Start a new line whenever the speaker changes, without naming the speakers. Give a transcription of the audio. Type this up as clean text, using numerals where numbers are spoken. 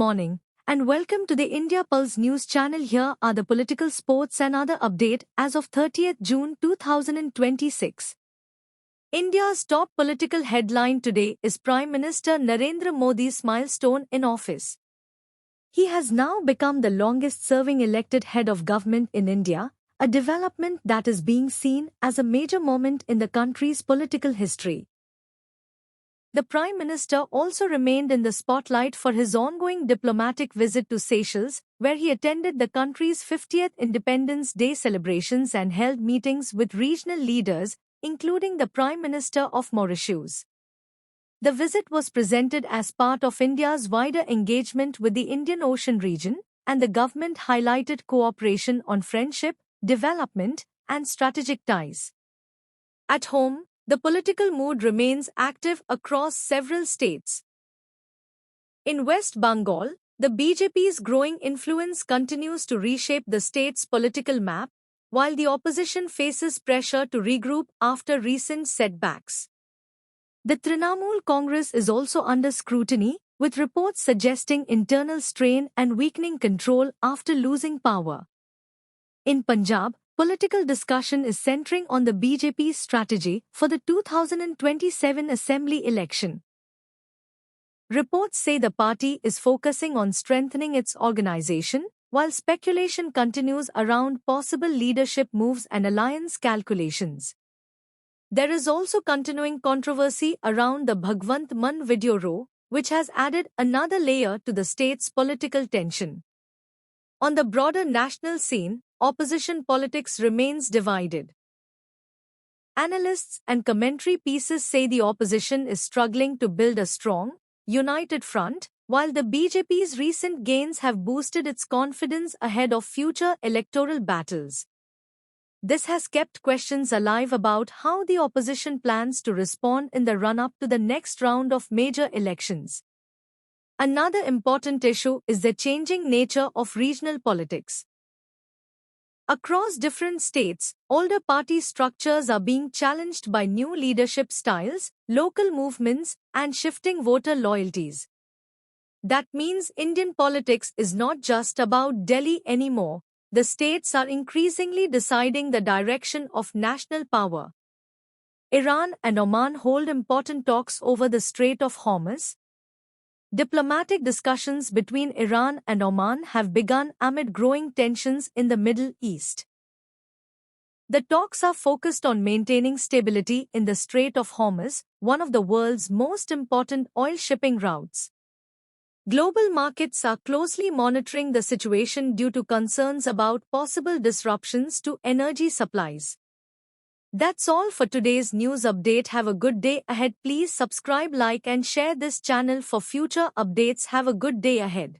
morning, and welcome to the India Pulse News channel. Here are the political, sports and other update as of 30th June 2026. India's top political headline today is Prime Minister Narendra Modi's milestone in office. He has now become the longest-serving elected head of government in India, a development that is being seen as a major moment in the country's political history. The Prime Minister also remained in the spotlight for his ongoing diplomatic visit to Seychelles, where he attended the country's 50th Independence Day celebrations and held meetings with regional leaders, including the Prime Minister of Mauritius. The visit was presented as part of India's wider engagement with the Indian Ocean region, and the government highlighted cooperation on friendship, development, and strategic ties. At home, the political mood remains active across several states. In West Bengal, the BJP's growing influence continues to reshape the state's political map, while the opposition faces pressure to regroup after recent setbacks. The Trinamool Congress is also under scrutiny, with reports suggesting internal strain and weakening control after losing power. In Punjab, political discussion is centering on the BJP's strategy for the 2027 Assembly election. Reports say the party is focusing on strengthening its organization, while speculation continues around possible leadership moves and alliance calculations. There is also continuing controversy around the Bhagwant Mann video row, which has added another layer to the state's political tension. On the broader national scene, opposition politics remains divided. Analysts and commentary pieces say the opposition is struggling to build a strong, united front, while the BJP's recent gains have boosted its confidence ahead of future electoral battles. This has kept questions alive about how the opposition plans to respond in the run-up to the next round of major elections. Another important issue is the changing nature of regional politics. Across different states, older party structures are being challenged by new leadership styles, local movements, and shifting voter loyalties. That means Indian politics is not just about Delhi anymore. The states are increasingly deciding the direction of national power. Iran and Oman hold important talks over the Strait of Hormuz. Diplomatic discussions between Iran and Oman have begun amid growing tensions in the Middle East. The talks are focused on maintaining stability in the Strait of Hormuz, one of the world's most important oil shipping routes. Global markets are closely monitoring the situation due to concerns about possible disruptions to energy supplies. That's all for today's news update. Have a good day ahead. Please subscribe, like and share this channel for future updates. Have a good day ahead.